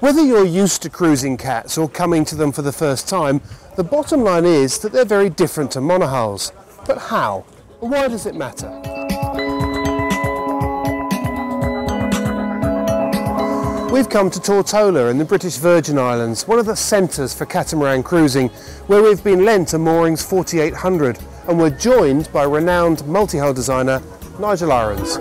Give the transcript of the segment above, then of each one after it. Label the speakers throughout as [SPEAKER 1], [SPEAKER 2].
[SPEAKER 1] Whether you're used to cruising cats or coming to them for the first time, the bottom line is that they're very different to monohulls. But how? And why does it matter? We've come to Tortola in the British Virgin Islands, one of the centres for catamaran cruising, where we've been lent a moorings 4800 and we're joined by renowned multi-hull designer Nigel Irens.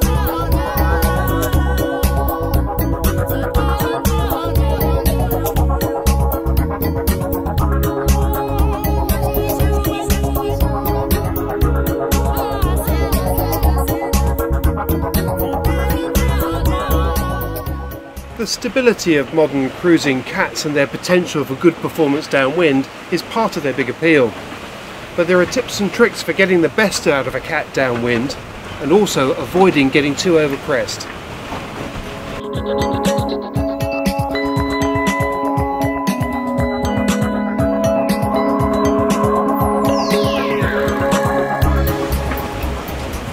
[SPEAKER 1] The stability of modern cruising cats and their potential for good performance downwind is part of their big appeal. But there are tips and tricks for getting the best out of a cat downwind and also avoiding getting too overpressed.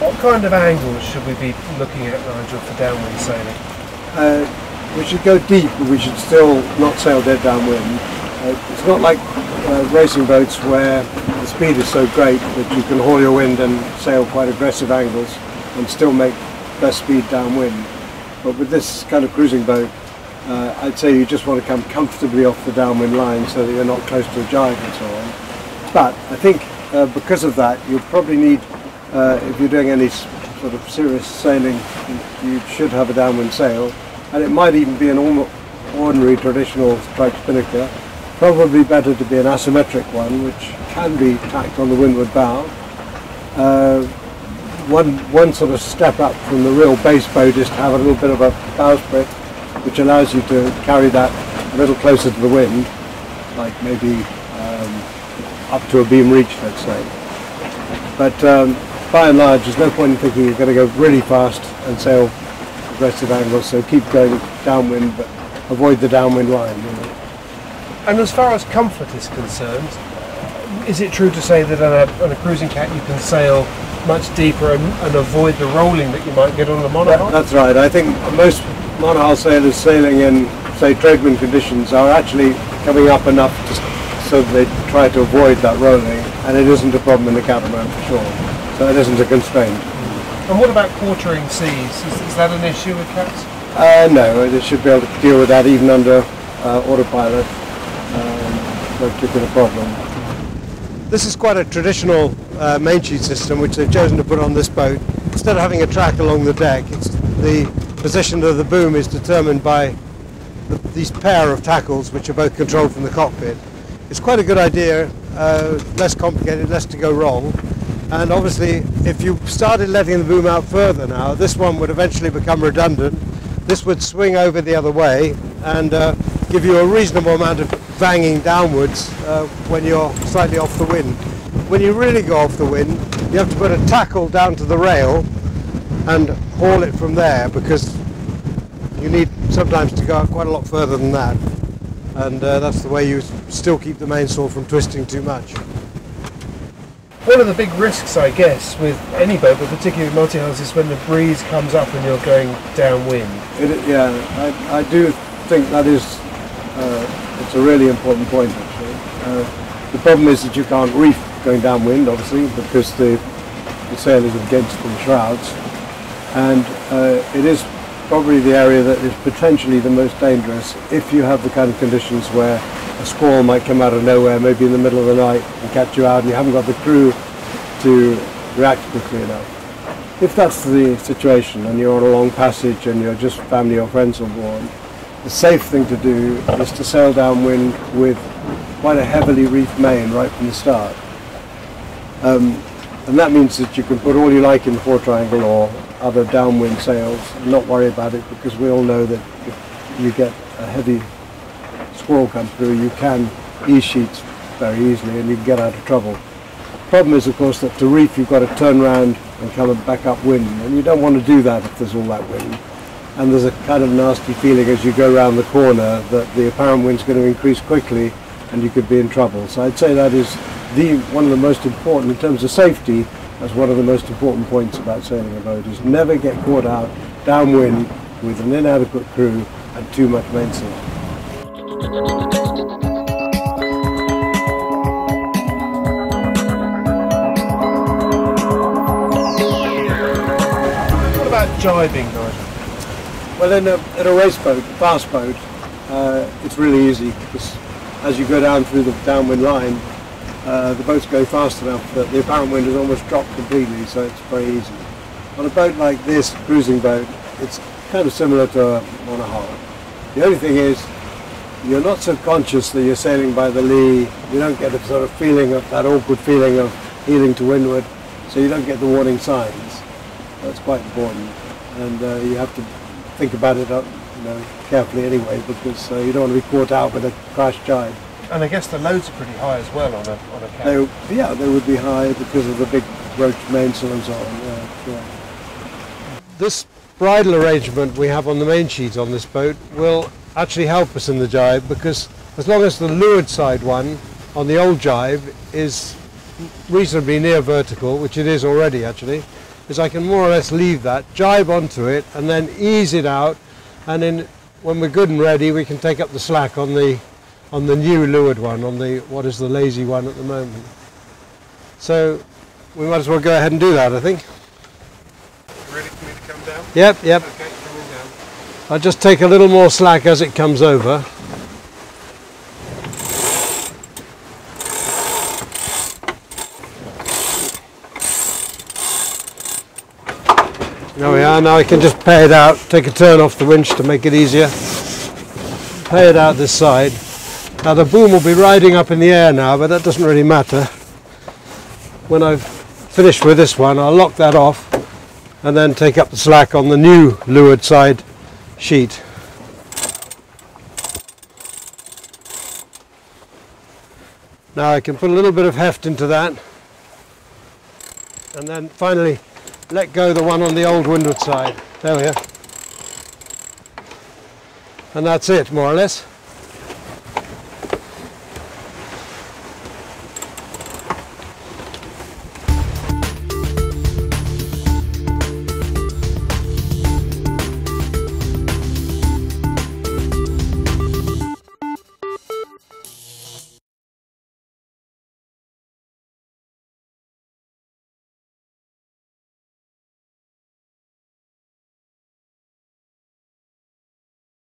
[SPEAKER 1] What kind of angles should we be looking at, Nigel, for downwind sailing?
[SPEAKER 2] We should go deep, but we should still not sail dead downwind. It's not like racing boats where the speed is so great that you can haul your wind and sail quite aggressive angles and still make best speed downwind. But with this kind of cruising boat, I'd say you just want to come comfortably off the downwind line so that you're not close to a gybe and so on. But I think because of that, you'll probably need, if you're doing any sort of serious sailing, you should have a downwind sail. And it might even be an ordinary traditional striped spinnaker. Probably better to be an asymmetric one, which can be tacked on the windward bow. One sort of step up from the real base boat is to have a little bit of a bowsprit, which allows you to carry that a little closer to the wind, like maybe up to a beam reach, let's say. But by and large, there's no point in thinking you're going to go really fast and sail aggressive angles, so keep going downwind but avoid the downwind line. You know.
[SPEAKER 1] And as far as comfort is concerned, is it true to say that on a cruising cat you can sail much deeper and avoid the rolling that you might get on a monohull?
[SPEAKER 2] That's right. I think most monohull sailors sailing in, say, tradewind conditions are actually coming up enough so that they try to avoid that rolling, and it isn't a problem in the catamaran for sure. So it isn't a constraint.
[SPEAKER 1] And what about quartering seas? Is that an issue with cats?
[SPEAKER 2] No, they should be able to deal with that even under autopilot. No particular problem. This is quite a traditional main sheet system which they've chosen to put on this boat. Instead of having a track along the deck, the position of the boom is determined by these pair of tackles which are both controlled from the cockpit. It's quite a good idea, less complicated, less to go wrong. And obviously, if you started letting the boom out further now, this one would eventually become redundant. This would swing over the other way and give you a reasonable amount of banging downwards when you're slightly off the wind. When you really go off the wind, you have to put a tackle down to the rail and haul it from there, because you need sometimes to go out quite a lot further than that. And that's the way you still keep the mainsail from twisting too much.
[SPEAKER 1] One of the big risks, I guess, with any boat, but particularly multi-hulls, is when the breeze comes up and you're going downwind.
[SPEAKER 2] Yeah, I do think that is it's a really important point, actually. The problem is that you can't reef going downwind, obviously, because the sail is against the shrouds. And it is probably the area that is potentially the most dangerous if you have the kind of conditions where a squall might come out of nowhere, maybe in the middle of the night, and catch you out, and you haven't got the crew to react quickly enough. If that's the situation, and you're on a long passage and you're just family or friends on board, the safe thing to do is to sail downwind with quite a heavily reefed main right from the start. And that means that you can put all you like in the fore triangle or other downwind sails and not worry about it, because we all know that if you get a heavy squall come through, you can ease sheets very easily and you can get out of trouble. The problem is, of course, that to reef you've got to turn around and come back upwind, and you don't want to do that if there's all that wind. And there's a kind of nasty feeling as you go around the corner that the apparent wind's going to increase quickly and you could be in trouble. So I'd say that is one of the most important, in terms of safety, that's one of the most important points about sailing a boat, is never get caught out downwind with an inadequate crew and too much mainsail.
[SPEAKER 1] What about jibing, Nigel?
[SPEAKER 2] Well, in a race boat, a fast boat, it's really easy because as you go down through the downwind line, the boat's going fast enough that the apparent wind has almost dropped completely, so it's very easy. On a boat like this, cruising boat, it's kind of similar to a monohull. The only thing is, you're not so conscious that you're sailing by the lee. You don't get a sort of feeling of that awkward feeling of heeling to windward, so you don't get the warning signs. That's quite important, and you have to think about it carefully anyway, because you don't want to be caught out with a crash jibe.
[SPEAKER 1] And I guess the loads are pretty high as well on a cat.
[SPEAKER 2] They would be high because of the big roach mainsail and so on. Yeah. This bridle arrangement we have on the main sheet on this boat will actually help us in the jibe, because as long as the leeward side one on the old jibe is reasonably near vertical, which it is already actually, is I can more or less leave that, jibe onto it and then ease it out, and then when we're good and ready we can take up the slack on the new leeward one, on the what is the lazy one at the moment. So we might as well go ahead and do that, I think.
[SPEAKER 1] Ready for me to come down?
[SPEAKER 2] Yep.
[SPEAKER 1] Okay, coming down.
[SPEAKER 2] I'll just take a little more slack as it comes over. There we are. Now I can just pay it out, take a turn off the winch to make it easier. Pay it out this side. Now the boom will be riding up in the air now, but that doesn't really matter. When I've finished with this one, I'll lock that off and then take up the slack on the new leeward side sheet. Now I can put a little bit of heft into that, and then finally let go the one on the old windward side. There we are. And that's it, more or less.